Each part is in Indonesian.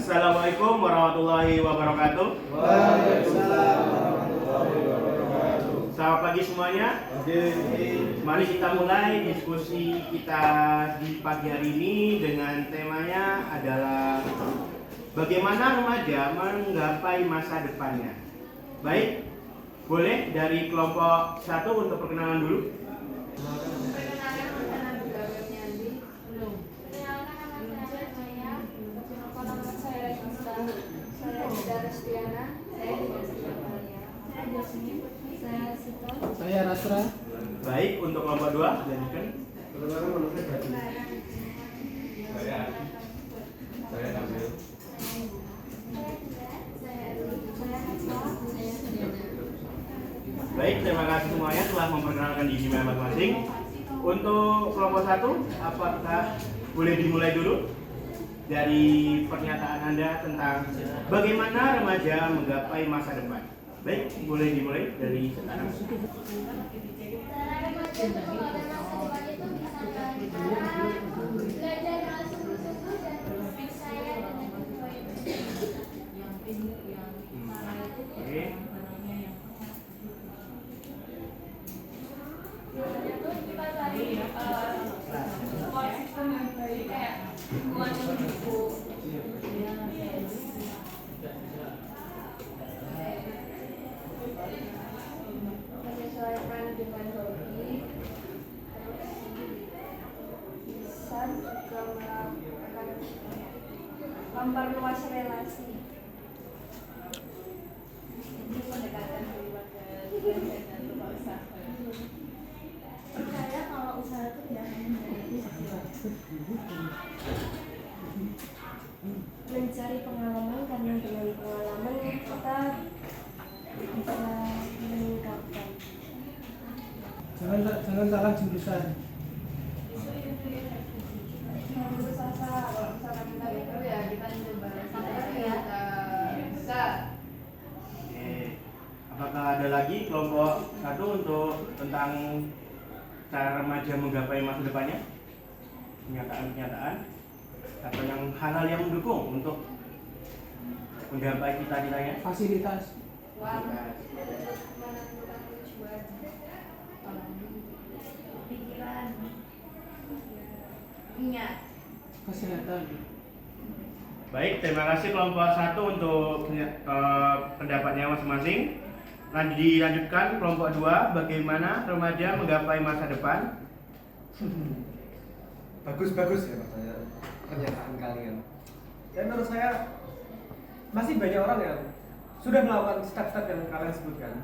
Assalamualaikum warahmatullahi wabarakatuh. Waalaikumsalam warahmatullahi wabarakatuh. Selamat pagi semuanya. Mari kita mulai diskusi kita di pagi hari ini dengan temanya adalah bagaimana remaja menggapai masa depannya. Baik, boleh dari kelompok 1 untuk perkenalan dulu. Saya Rasra. Baik, untuk kelompok 2 lanjutkan. Saya Nabil. Baik, terima kasih semuanya telah memperkenalkan diri masing-masing. Untuk kelompok 1, apakah boleh dimulai dulu dari pernyataan Anda tentang bagaimana remaja menggapai masa depan? Baik, boleh dimulai dari sekarang. Menyesuaikan dengan hobi, bisa juga melakukan memperluas relasi. Ini pendekatan daripada dan rumah usaha. Percaya kalau usaha itu tidak hanya dari mencari pengalaman, karena dengan pengalaman kita bisa meningkatkan. Jangan salah jurusan. Lulus asa, kalau misalkan kita itu ya kita coba sampai ya bisa. Oke. Apakah ada lagi kelompok 1 untuk tentang cara remaja menggapai masa depannya? Pernyataan-pernyataan atau yang hal-hal yang mendukung untuk menggapai cita-citanya? Fasilitas. Menentukan tujuan, pikiran, ingat. Kesehatan. Baik, terima kasih kelompok 1 untuk pendapatnya masing-masing. Dilanjutkan kelompok 2, bagaimana remaja menggapai masa depan? Bagus ya Mas, pernyataan kalian. Dan menurut saya masih banyak orang yang sudah melakukan step-step yang kalian sebutkan,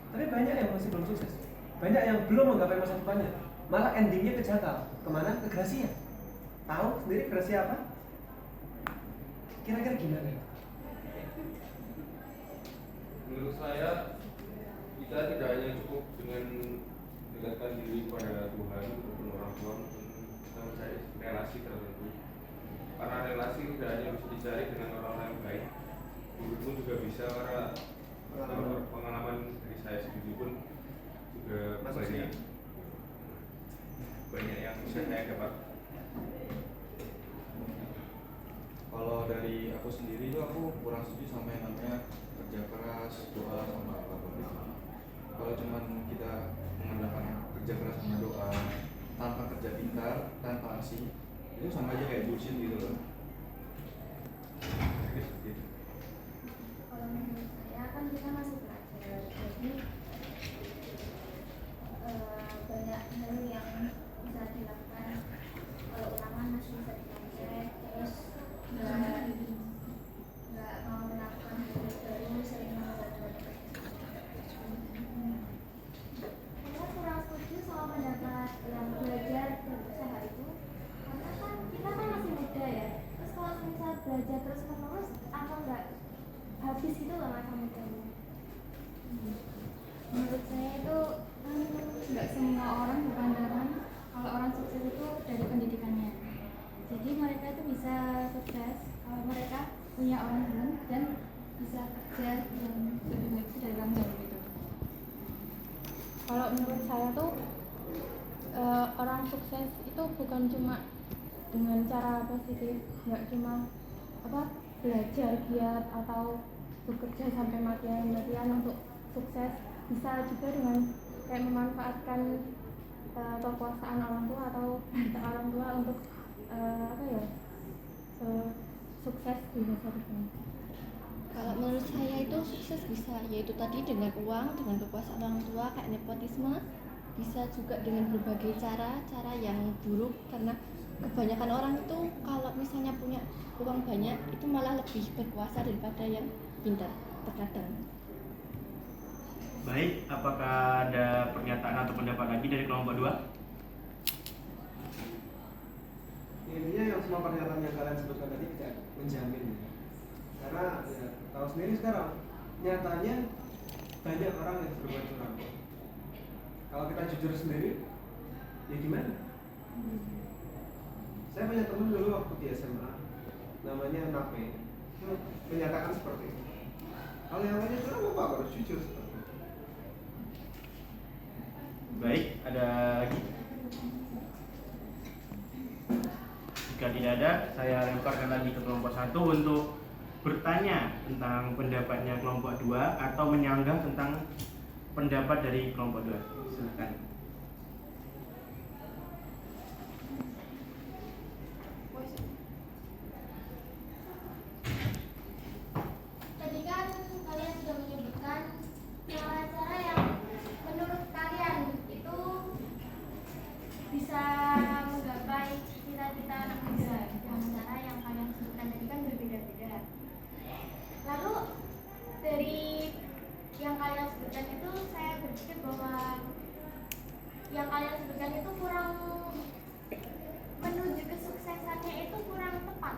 tapi banyak yang masih belum sukses. Banyak yang belum menggapai masa depannya, malah endingnya ke Jakarta. Kemana? Ke Gracia. Tahu sendiri Gracia apa? Kira-kira gimana? Menurut saya kita tidak hanya cukup dengan mendekatkan diri pada Tuhan ataupun orang tua, kita mencari relasi tertentu. Karena relasi tidak hanya bisa dicari dengan orang-orang yang baik, guru pun juga bisa, karena pengalaman dari saya sendiri pun juga banyak yang bisa saya dapat. Kalau dari aku sendiri itu aku kurang setuju sama yang namanya kerja keras, doa sama apa gitu. Kalau cuman kita mengandalkan kerja keras sama doa tanpa kerja pintar, tanpa aksi, itu sama aja kayak bullshit gitu loh. Kalau menurut saya kan kita masih belajar, jadi banyak hal yang bisa dilakukan. Kalau ulangan masih bisa dipelajari, terus nggak mau melakukan hal baru, sering membaca. Saya kurang setuju soal pendapat yang belajar berusaha itu, karena kan kita kan masih muda ya. Terus kalau misal belajar terus menerus, apa nggak habis gitu loh masa mudanya. Menurut saya itu nggak semua orang berpandangan kalau orang sukses itu dari pendidikannya. Jadi mereka itu bisa sukses kalau mereka punya orang tua dan bisa kerja yang lebih baik dari orang tua gitu. Kalau menurut saya tuh orang sukses itu bukan cuma dengan cara positif, nggak cuma belajar giat atau bekerja sampai mati-matian untuk sukses. Bisa juga dengan kayak memanfaatkan kekuasaan orang tua atau harta orang tua untuk sukses di masa depan. Kalau menurut saya itu sukses bisa, yaitu tadi dengan uang, dengan kekuasaan orang tua kayak nepotisme, bisa juga dengan berbagai cara yang buruk, karena kebanyakan orang itu kalau misalnya punya uang banyak itu malah lebih berkuasa daripada yang pintar terkadang. Baik, apakah ada pernyataan atau pendapat lagi dari kelompok 2? Intinya yang semua pernyataan yang kalian sebutkan tadi tidak menjamin, karena ya, tahu sendiri sekarang nyatanya banyak orang yang berbuat curang. Kalau kita jujur sendiri, ya gimana? Saya punya teman dulu waktu di SMA, namanya Nape, menyatakan seperti itu. Kalau yang lainnya curang apa harus jujur seperti itu. Baik, ada lagi? Jika tidak ada, saya lemparkan lagi ke kelompok 1 untuk bertanya tentang pendapatnya kelompok 2 atau menyanggah tentang pendapat dari kelompok 2. Silakan. Tadi kan kalian sudah menyebutkan cara-cara yang menurut kalian itu bisa menggapai cita-cita anak muda. Dengan cara yang kalian sebutkan tadi kan berbeda-beda. Lalu dari yang kalian sebutkan itu saya berpikir bahwa yang kalian sebutkan itu kurang menuju kesuksesannya itu kurang tepat.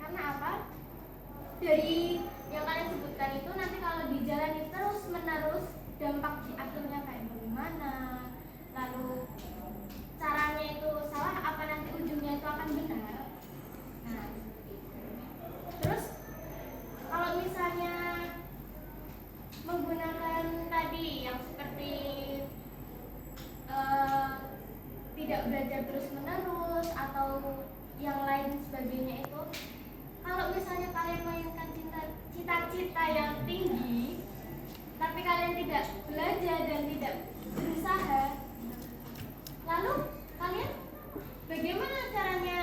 Karena apa? Dari yang kalian sebutkan itu nanti kalau dijalani terus menerus dampak akhirnya kayak bagaimana, lalu caranya itu salah, apa nanti ujungnya itu akan benar. Nah, terus kalau misalnya menggunakan tadi yang seperti tidak belajar terus menerus atau yang lain sebagainya itu, kalau misalnya kalian mainkan cita-cita yang tinggi tapi kalian tidak belajar dan tidak berusaha, lalu kalian bagaimana caranya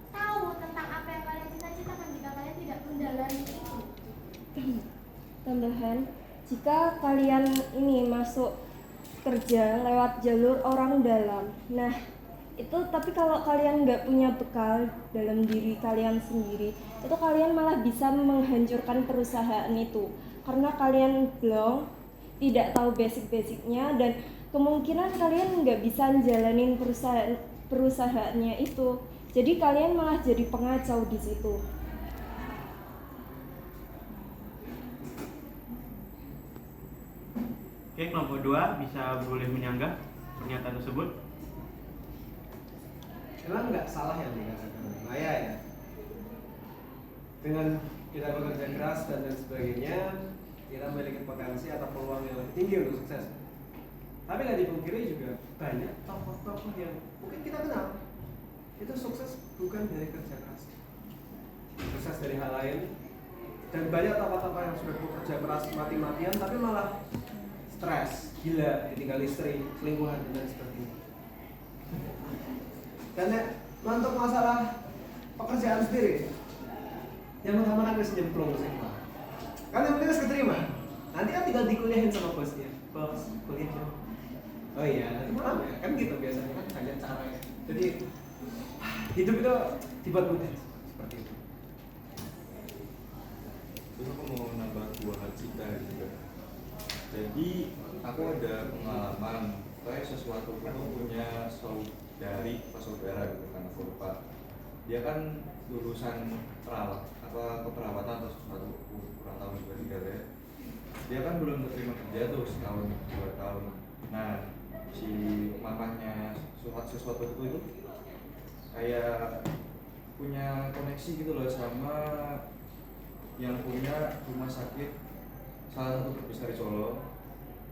tahu tentang apa yang kalian cita-citakan jika kalian tidak mendalami itu? Tambahan, jika kalian ini masuk kerja lewat jalur orang dalam, nah itu tapi kalau kalian nggak punya bekal dalam diri kalian sendiri, itu kalian malah bisa menghancurkan perusahaan itu karena kalian belum tidak tahu basic-basicnya dan kemungkinan kalian nggak bisa jalanin perusahaannya itu, jadi kalian malah jadi pengacau di situ. Oke, kelompok 2 bisa boleh menyanggah pernyataan tersebut. Memang nggak salah yang dikatakan Maya ya. Dengan kita bekerja keras dan lain sebagainya, kita memiliki potensi atau peluang yang lebih tinggi untuk sukses. Tapi nggak dipungkiri juga banyak tokoh-tokoh yang mungkin kita kenal itu sukses bukan dari kerja keras, sukses dari hal lain. Dan banyak tokoh-tokoh yang sudah bekerja keras mati-matian tapi malah stres, gila, ditinggal istri, selingkuhan dan lain sebagainya. Dan untuk masalah pekerjaan sendiri, yang utama kan nyemplung sih, kan yang penting harus keterima. Nanti kan tinggal dikuliahin sama bosnya, bos kuliah dong. Oh iya, nanti malam ya, kan gitu biasanya kan hanya caranya. Jadi hidup itu dibuat mudah seperti itu. Terus aku mau nambah 2 hal cita juga. Jadi aku ada pengalaman kayak sesuatu itu punya saudari atau saudara gitu kan, aku lupa. Dia kan lulusan perawat apa keperawatan atau sesuatu, kurang tahu juga tidak ya. Dia kan belum terima kerja tuh setahun 2 tahun. Nah si mamanya sesuatu itu kayak punya koneksi gitu loh sama yang punya rumah sakit salah satu terbesar di Solo.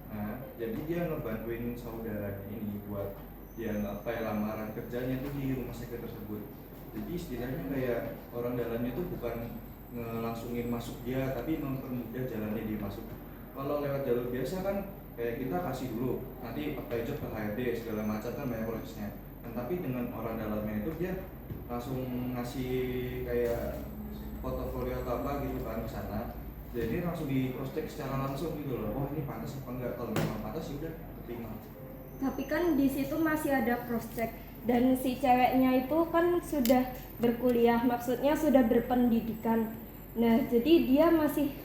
Nah, jadi dia ngebantuin saudaranya ini buat dia lamaran kerjanya tuh di rumah sakit tersebut. Jadi istilahnya kayak orang dalamnya itu bukan ngelangsungin masuk dia, tapi mempermudah jalannya dia masuk. Kalau lewat jalur biasa kan kayak kita kasih dulu, nanti apply job ke HRD segala macam kan banyak prosesnya. Tapi dengan orang dalamnya itu dia langsung ngasih kayak portofolio atau apa gitu kan ke sana. Jadi langsung di cross check secara langsung gitu loh. Oh ini pantas apa enggak? Kalau memang pantas ya udah terima. Tapi kan di situ masih ada cross check, dan si ceweknya itu kan sudah berkuliah, maksudnya sudah berpendidikan. Nah, jadi dia masih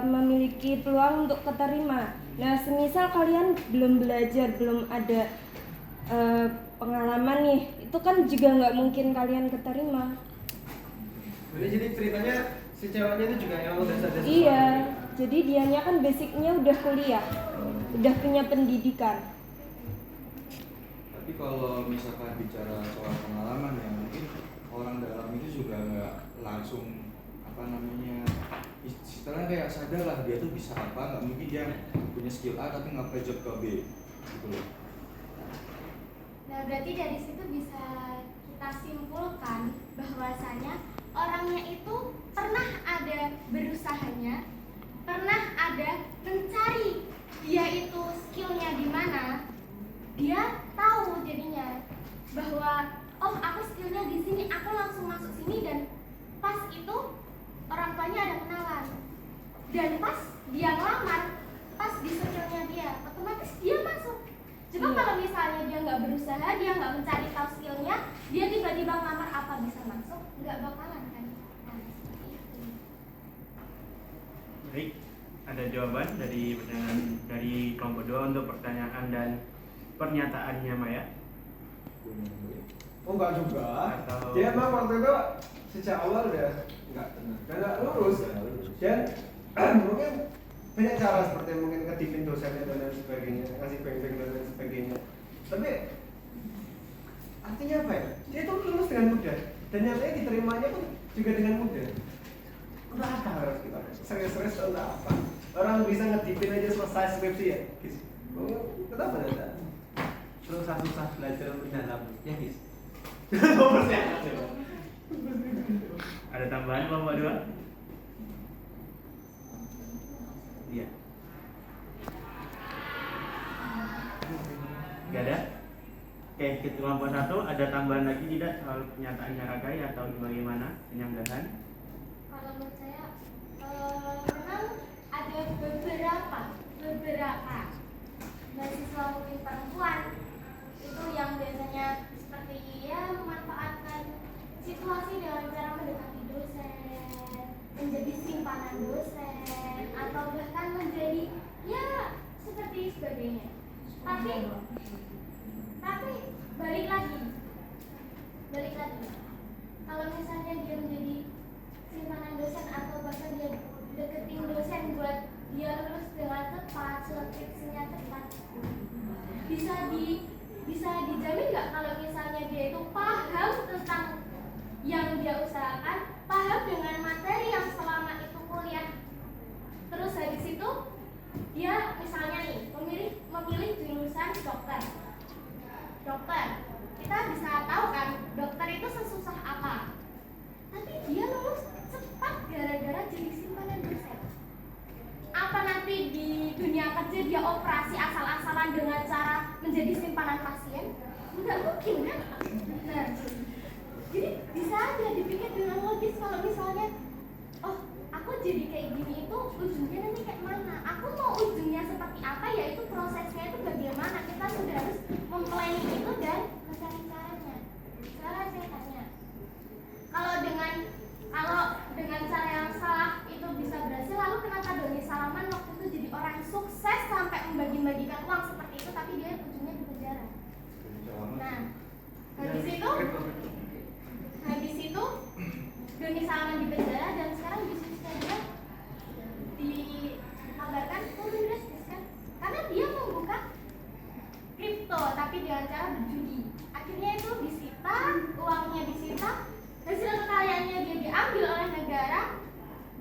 memiliki peluang untuk keterima. Nah, semisal kalian belum belajar, belum ada pengalaman nih, itu kan juga nggak mungkin kalian keterima. Jadi ceritanya si ceweknya itu juga yang udah sadar. Iya, jadi dianya kan basicnya udah kuliah, udah punya pendidikan. Tapi kalau misalkan bicara soal pengalaman ya mungkin orang dalam itu juga nggak langsung apa namanya istilahnya kayak sadar lah dia tuh bisa apa, nggak mungkin dia punya skill A tapi nggak apply job ke B gitu loh. Nah, berarti dari situ bisa kita simpulkan bahwasanya orangnya itu pernah ada berusahanya, pernah ada mencari dia itu skillnya di mana, dia tahu jadinya bahwa oh aku skillnya di sini, aku langsung masuk sini, dan pas itu orang tuanya ada kenalan, dan pas dia ngelamar, pas di skillnya dia, otomatis dia masuk. Coba kalau misalnya dia nggak berusaha, dia nggak mencari tahu skillnya, dia tiba-tiba ngelamar, apa bisa masuk? Nggak bakalan kan? Nah, seperti itu. Baik, ada jawaban dari kelompok 2 untuk pertanyaan dan pernyataannya Maya? Oh enggak juga. Atau- Dia emang waktu itu sejak awal udah nggak lurus. Dan mungkin banyak cara seperti mungkin ngedipin dosennya dan lain sebagainya, ngasih bank-bank dan lain sebagainya. Tapi artinya apa ya? Dia itu lulus dengan mudah dan nyatanya diterimanya pun juga dengan mudah. Untuk apa harus kita serius-serius untuk apa? Orang bisa ngedipin aja selesai skripsi ya, guys. Kenapa tidak? Susah-susah belajar untuk dalam, ya guys. Ada tambahan kelompok 2? Iya. Gak ada? Oke, ke kelompok 1 ada tambahan lagi tidak soal pernyataannya Ragai atau bagaimana penyanggahan? Kalau menurut saya memang ada beberapa mahasiswa mungkin perempuan itu yang biasanya seperti ya memanfaatkan situasi dengan cara mendekati dosen, menjadi simpanan dosen, atau bahkan menjadi ya seperti sebagainya. Tapi balik lagi kalau misalnya dia menjadi simpanan dosen atau bahkan dia deketin dosen buat dia lulus dengan cepat, skripsinya cepat, bisa dijamin nggak kalau misalnya dia itu paham tentang yang dia usahakan, paham dengan materi yang selama itu kuliah, terus habis itu dia misalnya nih memilih jurusan dokter, kita bisa tahu kan dokter itu sesusah apa, tapi dia lulus cepat gara-gara jadi simpanan dosen. Apa nanti di dunia kerja dia operasi asal-asalan dengan cara menjadi simpanan pasien? Nggak mungkin kan? Nah, jadi bisa aja dipikir dengan logis kalau misalnya, oh aku jadi kayak gini itu ujungnya nanti kayak mana? Aku mau ujungnya seperti apa? Ya itu prosesnya itu bagaimana? Kita sudah harus memplanning itu dan mencari caranya. Salah saya tanya. Kalau dengan cara yang salah itu bisa berhasil, lalu kenapa Doni Salaman waktu itu jadi orang yang sukses sampai membagi-bagikan uang seperti itu, tapi dia ujungnya di penjara? Nah, habis itu Doni Salaman di penjara dan sekarang bisnisnya dia dikabarkan bebas kan? Karena dia membuka kripto tapi dengan cara berjudi. Akhirnya itu disita, uangnya disita, hasil kekayaannya dia diambil oleh negara,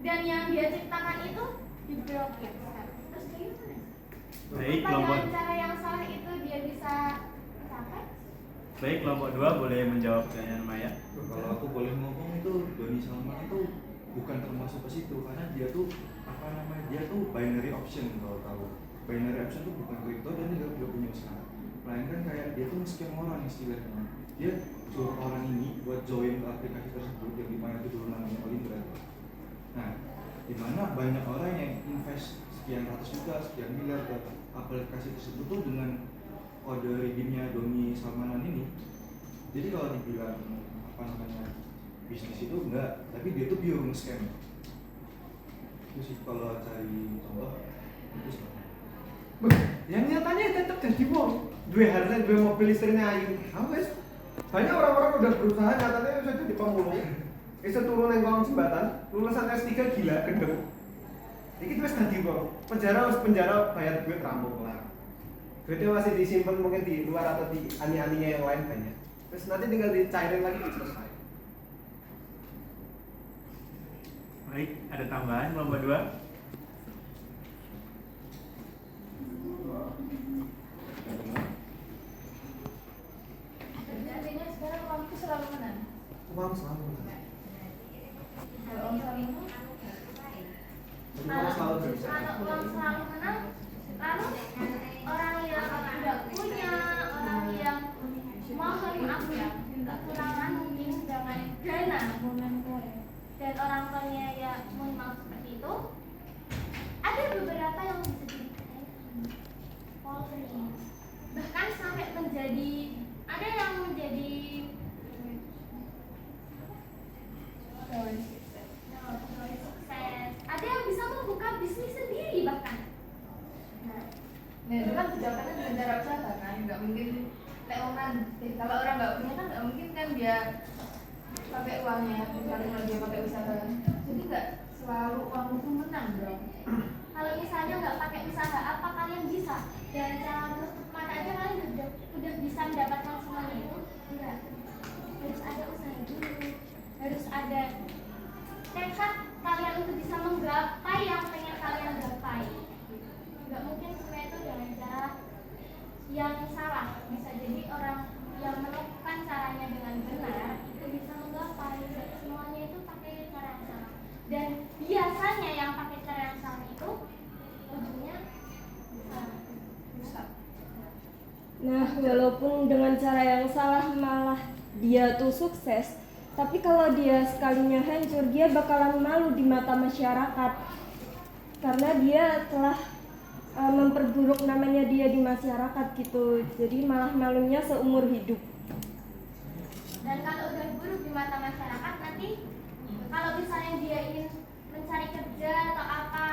dan yang dia ciptakan itu diblokir. Terus gimana? Baik, Apa dengan cara yang salah itu dia bisa mencapai? Baik, kelompok 2 boleh menjawab pertanyaan Maya. Kalau aku boleh ngomong itu Doni Salman itu bukan termasuk ke situ karena dia tuh dia tuh binary option. Kalau tahu binary option tuh bukan kripto dan dia juga punya usaha, melainkan kayak dia tuh nge-scam orang istilahnya. Dia suruh orang ini buat join ke aplikasi tersebut yang dimana itu dulu namanya Olindra. Nah, dimana banyak orang yang invest sekian ratus juta, sekian miliar ke aplikasi tersebut tuh dengan kode redeemnya Doni Salmanan ini. Jadi kalau dibilang bisnis itu enggak, tapi dia tuh pure nge-scam. Itu sih kalau cari contoh itu sih. Yang nyatanya tetap jadi wong. Dua harta, dua mobil listriknya ayu. Wes banyak orang-orang udah berusaha nyatanya bisa jadi pemulung. Bisa turun yang kolong jembatan, lulusan S3 gila gendeng. Iki wis dadi wong. Penjara bayar duit rampung lah. Duitnya masih disimpan mungkin di luar atau di ani-aninya yang lain banyak. Terus nanti tinggal dicairin lagi selesai. Baik, ada tambahan kelompok 2? Artinya sekarang uang itu selalu menang. Uang selalu. Kalau uang selalu menang, Selalu berusaha. kalau uang selalu menang, lalu orang yang tidak punya, orang yang mohon maaf ya, kekurangan mungkin dengan dana, dan orang tuanya ya mohon maaf seperti itu, ada beberapa yang bisa dipakai Polri, bahkan sampai menjadi ada yang menjadi pegawai sukses, ada yang bisa membuka bisnis sendiri bahkan. Nah itu kan pejabatnya dengan cara usaha kan, nggak mungkin kalau orang nggak punya kan nggak mungkin kan dia pakai uangnya, kecuali kalau dia pakai usaha. Jadi nggak selalu uang itu menang dong. Kalau misalnya nggak pakai usaha, apa kalian bisa? Dengan cara menutup mata aja kalian udah bisa mendapatkan semuanya itu? Enggak. Harus ada usaha dulu. Harus ada tekad kalian untuk bisa menggapai yang pengen kalian gapai. Nggak mungkin semua itu dengan cara yang salah. Bisa jadi orang yang melakukan caranya dengan benar itu bisa menggapai. Semuanya itu pakai cara yang salah. Dan biasanya yang pakai cara yang salah itu ujungnya rusak. Nah, walaupun dengan cara yang salah malah dia tuh sukses, tapi kalau dia sekalinya hancur, dia bakalan malu di mata masyarakat karena dia telah memperburuk namanya dia di masyarakat gitu. Jadi malah malunya seumur hidup. Dan kalau udah buruk di mata masyarakat, nanti kalau misalnya dia ingin mencari kerja atau apa,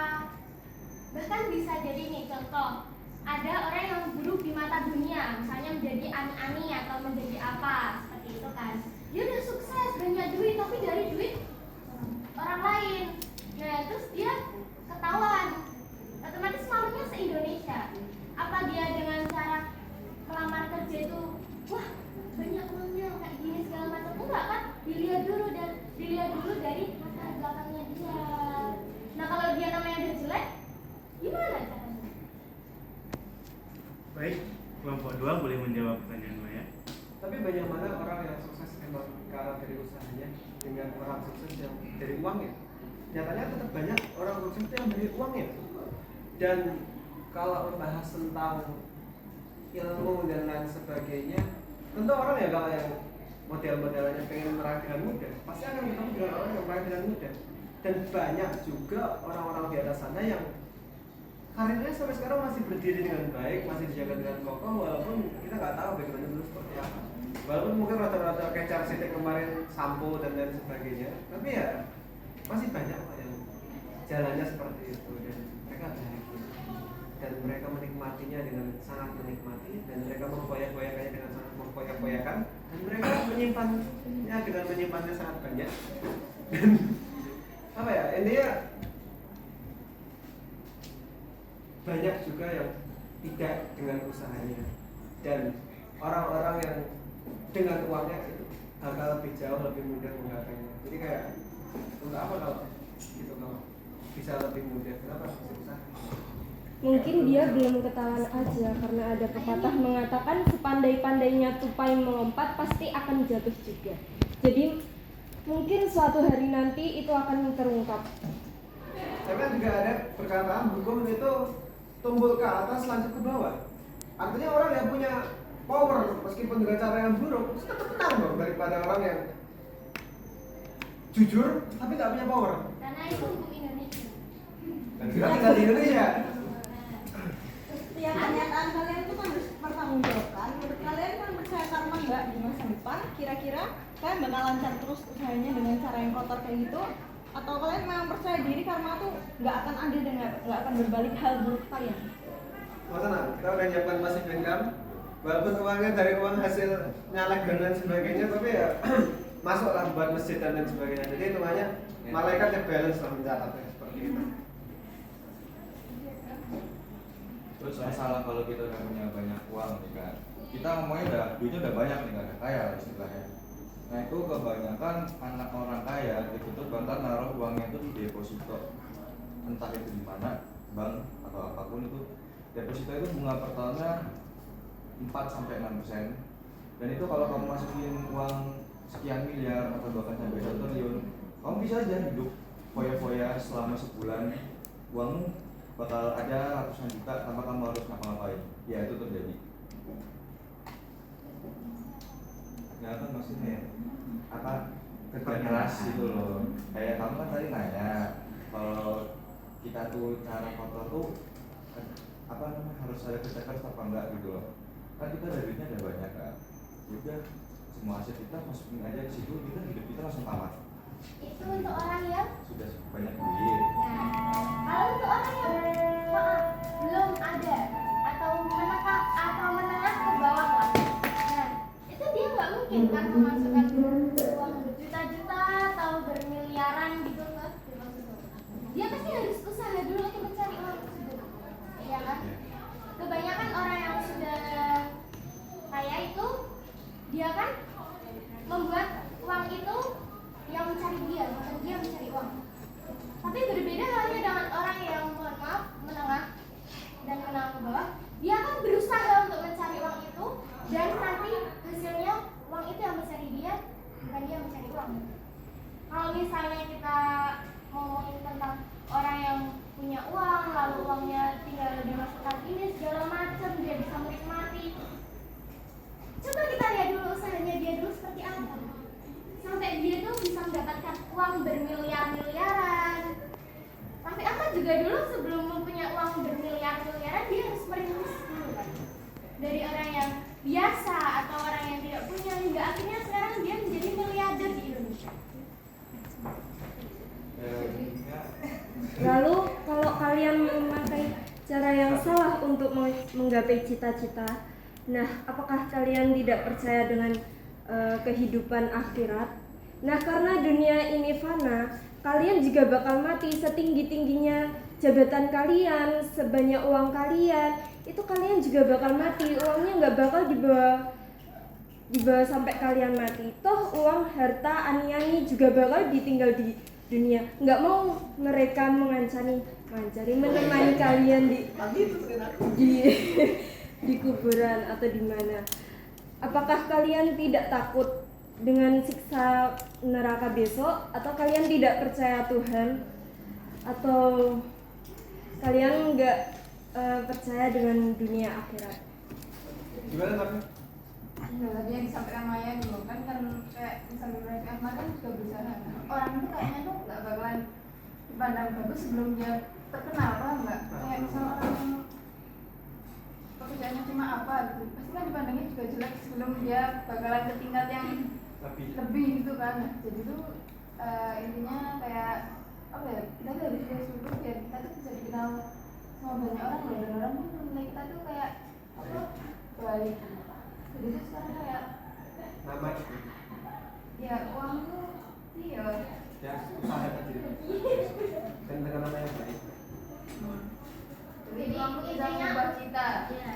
bahkan bisa jadi nih contoh, ada orang yang buruk di mata dunia, misalnya menjadi ani-ani atau menjadi apa seperti itu kan. Dia udah sukses, banyak duit, tapi dari duit orang lain. Nah terus dia ketahuan, otomatis malunya se-Indonesia. Apa dia dengan cara melamar kerja itu, wah banyak uangnya kayak gini segala macam, enggak kan? Dilihat dulu dari latar belakangnya dia. Nah kalau dia namanya udah jelek, gimana caranya? Baik, kelompok 2 boleh menjawab pertanyaan Maya. Tapi banyak mana orang yang sukses emang karena dari usahanya dengan orang sukses yang dari uangnya. Nyatanya tetap banyak orang sukses yang dari uangnya. Dan kalau membahas tentang ilmu dan lain sebagainya, tentu orang ya kalau yang model-modelnya pengen meraih dengan mudah, pasti akan bertemu dengan orang yang meraih dengan mudah. Dan banyak juga orang-orang di atas sana yang karirnya sampai sekarang masih berdiri dengan baik, masih dijaga dengan kokoh, walaupun kita nggak tahu bagaimana dulu seperti apa. Walaupun mungkin rata-rata kecar sitik kemarin sampo dan lain sebagainya, tapi ya masih banyak yang jalannya seperti itu dan mereka bahagia dan mereka menikmatinya dengan sangat menikmati dan mereka mempoyak-poyakannya dengan sangat mempoyak-poyakan dan mereka menyimpannya dengan menyimpannya sangat banyak dan apa ya intinya banyak juga yang tidak dengan usahanya dan orang-orang yang dengan uangnya itu bakal lebih jauh lebih mudah menggapainya. Jadi kayak untuk apa kalau gitu, kalau bisa lebih mudah, kenapa harus usaha? Mungkin dia belum ketahuan aja, karena ada pepatah mengatakan sepandai-pandainya tupai melompat pasti akan jatuh juga. Jadi mungkin suatu hari nanti itu akan terungkap. Tapi kan juga ada perkataan hukum itu tumbul ke atas lanjut ke bawah. Artinya orang yang punya power meskipun dengan cara yang buruk tetap menang dong daripada orang yang jujur tapi nggak punya power. Karena itu hukum Indonesia. Dan kita tinggal di Indonesia. Yang pernyataan kalian itu kan harus bertanggungjawabkan. Menurut kalian kan percaya karma nggak di masa depan? Kira-kira kalian bakal lancar terus usahanya dengan cara yang kotor kayak gitu? Atau kalian memang percaya diri karma tuh nggak akan adil dan nggak akan berbalik hal buruk ke kalian? Mau tenang, kita udah nyiapkan passive income. Walaupun uangnya dari uang hasil nyalek dan lain sebagainya, tapi ya masuklah buat masjid dan lain sebagainya. Jadi hitungannya malaikat yang balance lah mencatatnya seperti itu. Terus masalah kalau kita udah punya banyak uang nih kan, kita ngomongnya udah duitnya udah banyak nih kan, kaya lah istilahnya. Nah itu kebanyakan anak orang kaya itu tuh bakal naruh uangnya itu di deposito, entah itu di mana, bank atau apapun itu. Deposito itu bunga per tahunnya 4-6%. Dan itu kalau kamu masukin uang sekian miliar atau bahkan sampai 1 triliun, kamu bisa aja hidup foya-foya selama sebulan, uangmu bakal ada ratusan juta tanpa kamu harus ngapa-ngapain. Ya itu terjadi. Ya kan maksudnya apa, kerja keras gitu loh. Kayak kamu kan tadi nanya kalau kita tuh cara kotor tuh apa namanya, harus ada kerja keras apa enggak gitu loh. Kan kita dari duitnya ada banyak kan. Udah semua aset kita masukin aja ke situ, kita hidup kita langsung tamat. Itu untuk orang yang Sudah banyak duit. nah, kalau untuk orang yang maaf belum ada atau menengah ke bawah lah. Nah, itu dia nggak mungkin kan memasukkan uang berjuta-juta atau bermiliaran gitu kan. Dia pasti harus usaha dulu untuk mencari uang tersebut. Iya kan? Kebanyakan orang yang sudah kaya itu dia kan membuat uang itu yang mencari dia, bukan dia mencari uang. Tapi berbeda halnya dengan orang yang mohon maaf menengah dan menengah ke bawah. Dia kan berusaha untuk mencari uang itu dan nanti hasilnya uang itu yang mencari dia, bukan dia mencari uang. Kalau misalnya kita ngomongin tentang orang yang punya uang, lalu uangnya tinggal dimasukkan ini segala macam, dia bisa menikmati. Coba kita lihat dulu usahanya dia dulu seperti apa. Sampai dia tuh bisa mendapatkan uang bermiliar-miliaran. Tapi apa juga dulu sebelum mempunyai uang bermiliar-miliaran dia harus merintis dulu kan. Dari orang yang biasa atau orang yang tidak punya hingga akhirnya sekarang dia menjadi miliarder di Indonesia. Lalu kalau kalian memakai cara yang salah untuk menggapai cita-cita, nah apakah kalian tidak percaya dengan kehidupan akhirat? Nah karena dunia ini fana, kalian juga bakal mati. Setinggi-tingginya jabatan kalian, sebanyak uang kalian, itu kalian juga bakal mati. Uangnya nggak bakal dibawa sampai kalian mati. Toh uang, harta, ani-ani juga bakal ditinggal di dunia. Nggak mau mereka menemani kalian di kuburan atau di mana. Apakah kalian tidak takut dengan siksa neraka besok, atau kalian tidak percaya Tuhan, atau kalian nggak percaya dengan dunia akhirat? Gimana tapi? Nah, tadi yang disampaikan Maya dulu kan kayak misalnya mereka kan juga berusaha. Orang itu kayaknya tuh nggak bakalan dipandang bagus sebelum dia terkenal, paham nggak? Kayak misalnya orang pekerjaannya cuma apa gitu, pasti kan dipandangnya juga jelek sebelum dia bakalan ke tingkat yang lebih gitu kan. Jadi tuh intinya kayak apa ya, kita tuh harus bersyukur biar kita tuh bisa dikenal sama banyak orang loh, dan orang tuh menilai kita tuh kayak apa, baik. Jadi tuh sekarang kayak Nama ya uang tuh iya ya usaha tadi. Dan dengan nama yang baik. jadi uang tuh bisa mengubah kita. Ya.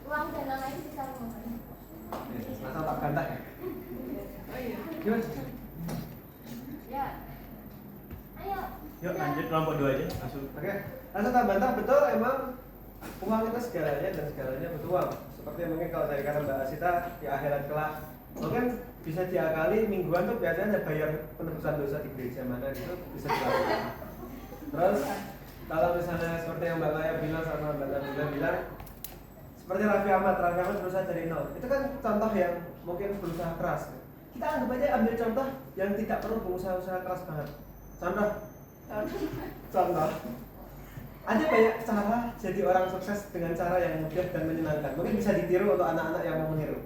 Uang dan lain lain bisa mengubah. Masa tak gantak ya? Oh iya. Gimana? Ya. Ayo. Yuk lanjut kelompok 2 aja langsung. Oke, langsung tak bantah, betul emang uang itu segalanya dan segalanya butuh uang. Seperti mungkin kalau dari kata Mbak Asita di akhirat kelak, mungkin bisa diakali mingguan tuh biasanya ada bayar penebusan dosa di gereja mana gitu bisa dilakukan. Terus kalau misalnya seperti yang Mbak Maya bilang sama Mbak Nabila bilang, seperti Raffi Ahmad berusaha dari nol. Itu kan contoh yang mungkin berusaha keras. Kita anggap aja ambil contoh yang tidak perlu berusaha keras banget. Contoh. Ada banyak cara jadi orang sukses dengan cara yang mudah dan menyenangkan. Mungkin bisa ditiru untuk anak-anak yang mau meniru.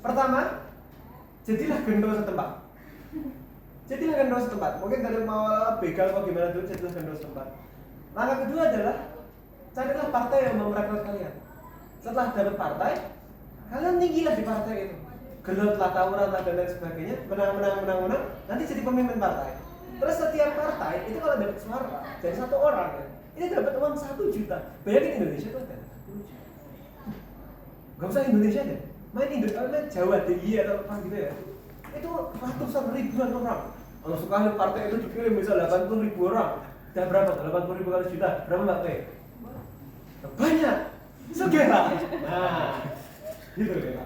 Pertama, jadilah gendro setempat. Mungkin dari mau begal atau gimana dulu, jadilah gendro setempat. Langkah kedua adalah carilah partai yang mau merekrut kalian. Setelah dapat partai, kalian tinggilah di partai itu. Gelotlah, tawuranlah dan lain sebagainya. Menang. Nanti jadi pemimpin partai. Terus setiap partai itu kalau dapat suara dari satu orang ya, ini dapat uang 1 juta. Bayangin Indonesia itu ada 10 juta. Gak usah Indonesia deh, main Jawa, DIY atau apa gitu ya. Itu ratusan ribuan orang. Kalau sekali partai itu dikirim misal 80.000 orang, udah berapa? 80.000 kali juta, berapa Mbak P? Banyak, segera. Nah, gitu ya.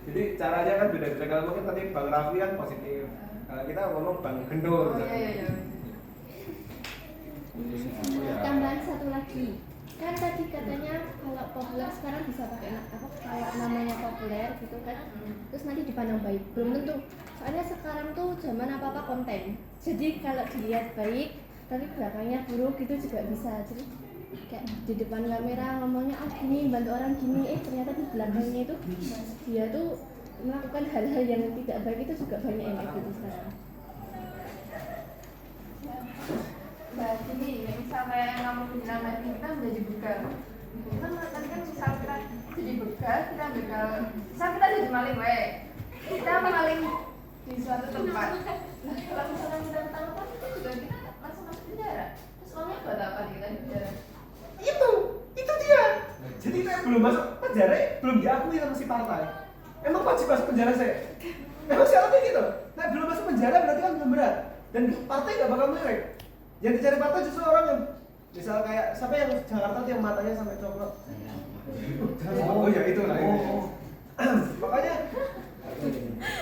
Jadi caranya kan beda-beda. Kalau mungkin tadi Bang Raffi kan positif, kalau kita ngomong Bang Gendor. Iya. Tambahan satu lagi, kan tadi katanya kalau populer sekarang bisa pakai kalau namanya populer gitu kan, terus nanti dipandang baik. Belum tentu, soalnya sekarang tuh zaman apa konten. Jadi kalau dilihat baik tapi belakangnya buruk gitu juga bisa. Jadi kayak di depan kamera ngomongnya gini, bantu orang gini, ternyata di belakangnya itu dia tuh melakukan hal-hal yang tidak baik. Itu juga banyak yang kayak gitu sekarang. Nah, ini misalnya yang kamu bilang tadi kita menjadi begal. Kita tadi kan misal kita jadi begal, kita begal. Misal kita jadi maling, kita maling di suatu tempat. Nah, kalau misalnya kita ketangkap itu juga kita langsung masuk penjara. Terus uangnya buat apa kita di penjara? Itu dia. Jadi saya belum masuk penjara, belum diakui sama si partai. Emang wajib masuk penjara saya? Emang syaratnya gitu? Nah, belum masuk penjara berarti kan belum berat. Dan partai gak bakal menarik. Yang dicari partai justru orang yang misal kayak siapa yang Jakarta tuh yang matanya sampai coklat. Oh ya itu lah. Makanya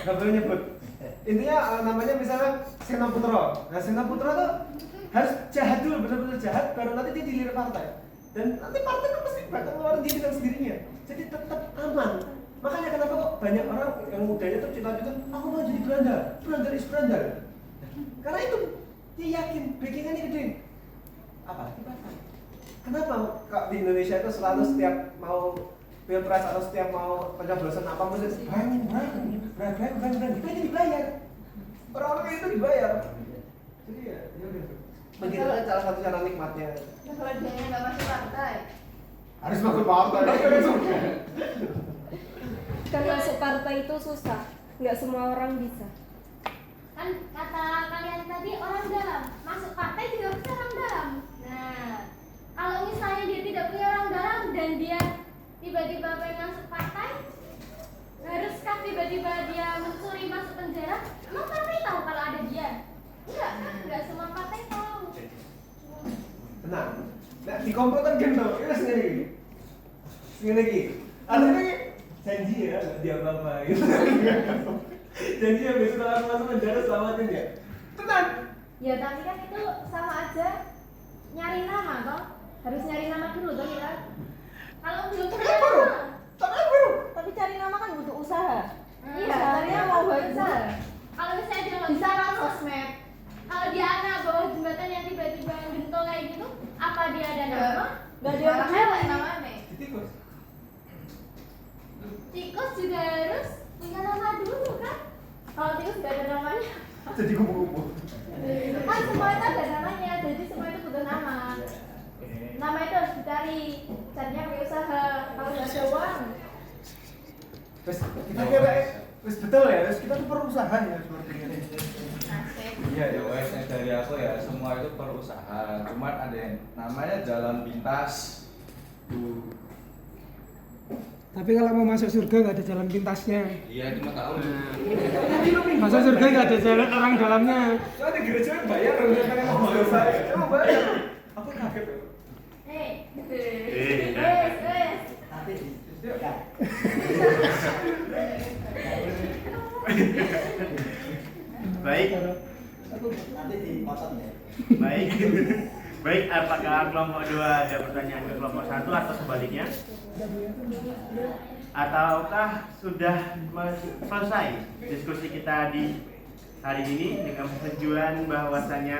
nggak boleh nyebut. Intinya namanya misalnya Sena Putro. Nah Sena Putro tuh harus jahat dulu, benar-benar jahat, baru nanti dia dilirik partai. Dan nanti partai kan pasti bakal ngeluarin diri dengan sendirinya. Jadi tetap aman. Makanya kenapa kok banyak orang yang mudanya tuh cita-cita aku mau jadi berandal. Karena itu dia yakin backingannya gede. Apalagi partai. Kenapa kok di Indonesia itu selalu setiap mau pilpres atau setiap mau pencoblosan apa mesti berani kita ini dibayar. Orang-orang itu dibayar. Jadi ya udah. Begitu aja salah satu cara nikmatnya. Nah, kalau dia nggak masuk partai, Harus masuk partai. Kan masuk partai itu susah, nggak semua orang bisa. Kan kata kalian tadi orang dalam, masuk partai juga bisa orang dalam. Nah, kalau misalnya dia tidak punya orang dalam dan dia tiba-tiba pengen masuk partai, haruskah tiba-tiba dia mencuri masuk penjara? Emang partai tahu kalau ada dia? Enggak semua partai tahu. Tenang. Nah, di komplotan gendong, itu segini lagi. Artinya janji ya, nggak dia apa-apa gitu. Janji ya besok kalau aku masuk penjara selamatin ya. Tenang. Ya tapi kan itu sama aja nyari nama toh. Harus nyari nama dulu toh kita. Kalau belum punya nama. Tapi cari nama kan butuh usaha. Iya, Usahanya mau banyak usaha. Kalau misalnya dia nggak bisa nama, kan sosmed. kalau dia anak bawah jembatan yang tiba-tiba gentol kayak gitu, apa dia ada nama? Gak dia malah namanya. Tikus. Tikus juga harus punya nama dulu kan? Kalau tikus gak ada namanya, Jadi kupu-kupu. kan semua itu ada namanya, jadi semua itu butuh nama. Nama itu harus dicari, carinya pakai usaha. Kalau nggak ada uang, Terus kita kira, terus betul ya, terus kita tuh perusahaan ya seperti ini. Asik. Iya ya wes, dari aku ya semua itu perusahaan. Cuman ada yang namanya jalan pintas. Tapi kalau mau masuk surga nggak ada jalan pintasnya. Iya cuma tahu. masuk surga nggak ada jalan orang dalamnya. Soalnya di gereja bayar harusnya pengen ngomong dosa. Coba bayar. Aku kaget ya. Baik. Baik. Baik, apakah kelompok 2 ada pertanyaan ke kelompok 1 atau sebaliknya? Ataukah sudah selesai diskusi kita di hari ini dengan tujuan bahwasanya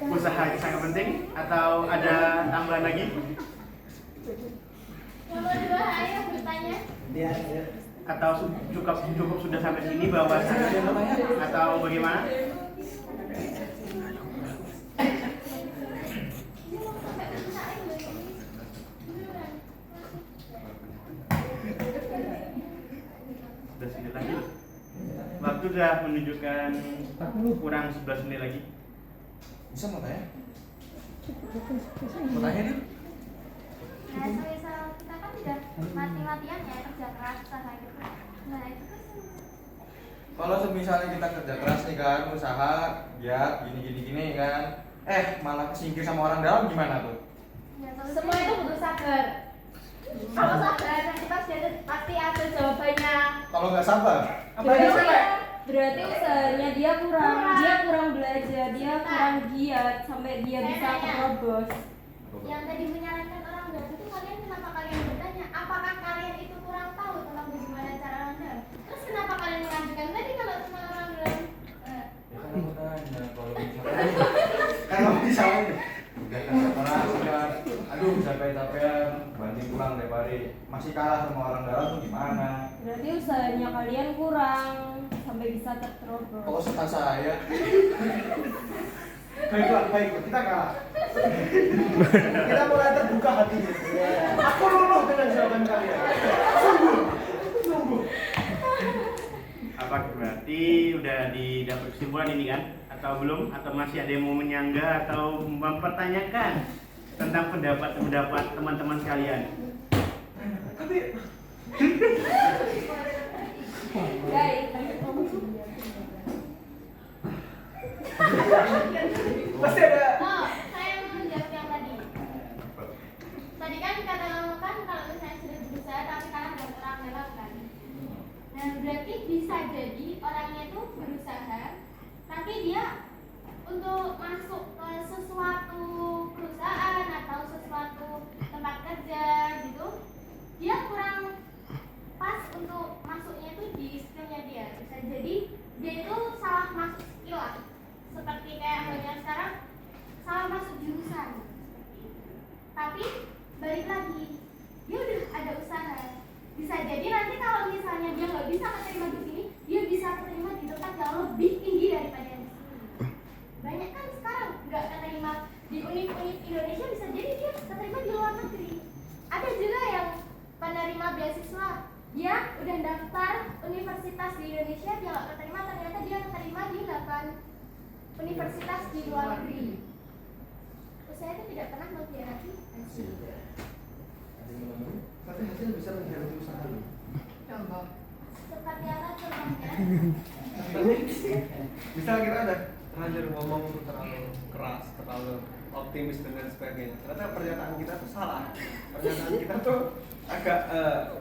usaha itu sangat penting, atau ada tambahan lagi? Nomor 2, ayo bertanya. Atau cukup sudah sampai sini bahwasanya, atau bagaimana? Lagi. Waktu sudah menunjukkan kurang 11 menit lagi. Bisa mau tanya? Mau tanya nih? Nah, semisal kita kan udah mati-matian ya kerja keras kayak gitu. Nah, itu kan Kalau misalnya kita kerja keras nih kan, usaha, ya gini kan, malah kesingkir sama orang dalam gimana tuh? ya, Semua itu butuh sabar. Kalau sabar nanti pasti ada jawabannya. Kalau nggak sabar, Berarti usahanya dia kurang belajar, dia kurang giat sampai dia bisa terobos. yang tadi menyarankan orang dalam itu kalian kenapa kalian bertanya apakah kalian itu kurang tahu tentang bagaimana cara orang dalam? Terus kenapa kalian mengajukan tadi kalau tentang orang dalam? ya kan mau tanya kalau misalnya udah kerja keras kan, aduh capek-capean, banting pulang tiap hari, masih kalah sama orang dalam tuh gimana? Berarti usahanya kalian kurang sampai bisa Kok terobos. suka saya? Baik, kita kalah. Kita mulai terbuka hatinya. Aku luluh dengan jawaban kalian. Sungguh. Apa berarti udah didapat kesimpulan ini kan? Atau belum? Atau masih ada yang mau menyanggah atau mempertanyakan tentang pendapat teman-teman sekalian? Tapi pasti ada. Oh, saya mau menjawab yang tadi. Tadi kan kata kamu kan kalau misalnya sudah berusaha tapi kalian nggak kurang dalam kan. Nah, berarti bisa jadi orangnya itu berusaha tapi dia untuk masuk ke sesuatu perusahaan atau sesuatu tempat kerja gitu dia kurang pas untuk masuknya itu di skillnya dia. Bisa jadi dia itu salah masuk skill lah, seperti kayak halnya sekarang salah masuk jurusan. Tapi balik lagi dia udah ada usaha, bisa jadi nanti kalau misalnya dia nggak bisa keterima di sini dia bisa keterima di tempat yang lebih tinggi daripada yang di sini. Banyak kan sekarang nggak keterima di univ-univ Indonesia, bisa jadi dia keterima di luar negeri. Ada juga yang penerima beasiswa, dia udah daftar universitas di Indonesia, dia nggak keterima, ternyata dia keterima di 8 universitas di luar negeri. Usaha itu tidak pernah mengkhianati hasil. Tapi hasil bisa mengkhianati usaha lu. Contoh. Seperti apa contohnya? Misal kita udah terlanjur ngomong terlalu keras, terlalu optimis dan lain sebagainya. Ternyata pernyataan kita tuh salah. Pernyataan kita tuh agak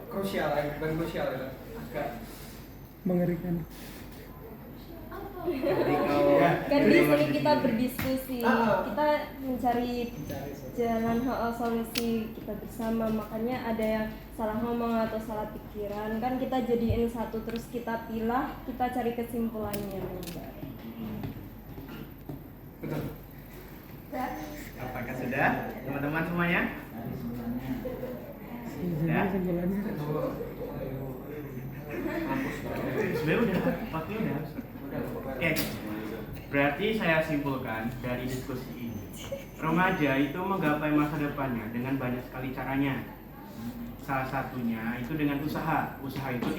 krusial, bukan krusial ya, agak Mengerikan. Kan di sini kita berdiskusi, kita mencari jalan solusi kita bersama. Makanya ada yang salah ngomong atau salah pikiran, kan kita jadiin satu terus kita pilah, kita cari kesimpulannya. betul. Apakah sudah teman-teman semuanya? Sudah? Sebenarnya udah, waktunya udah habis. Oke, berarti saya simpulkan dari diskusi ini, remaja itu menggapai masa depannya dengan banyak sekali caranya. Salah satunya itu dengan usaha. Usaha itu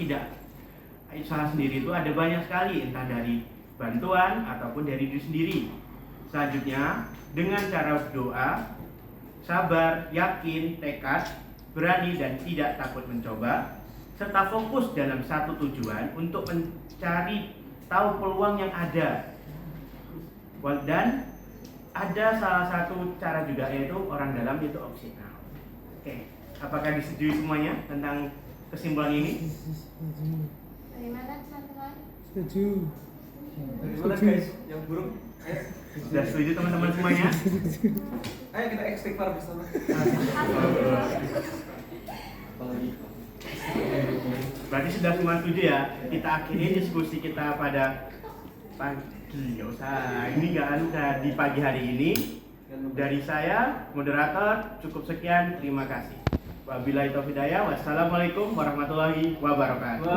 usaha sendiri itu ada banyak sekali, entah dari bantuan ataupun dari diri sendiri. Selanjutnya dengan cara doa, sabar, yakin, tekad, berani dan tidak takut mencoba. serta fokus dalam satu tujuan untuk mencari tahu peluang yang ada. Dan ada salah satu cara juga, yaitu orang dalam itu opsional. Oke, apakah disetujui semuanya tentang kesimpulan ini? Bagaimana teman-teman? Setuju. Bagaimana guys yang buruk? Ayo. Sudah setuju teman-teman semuanya? Ayo kita istighfar bersama. Apalagi Berarti sudah semua setuju ya? Kita akhiri diskusi kita pada pagi, nggak usah, ini nggak ada di pagi hari ini. Dari saya, moderator, cukup sekian, terima kasih. Wabillahi taufiq hidayah, wassalamualaikum warahmatullahi wabarakatuh.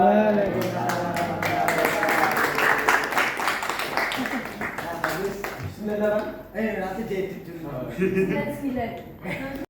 Bismillahirrahmanirrahim. Nanti jadi dulu. 99.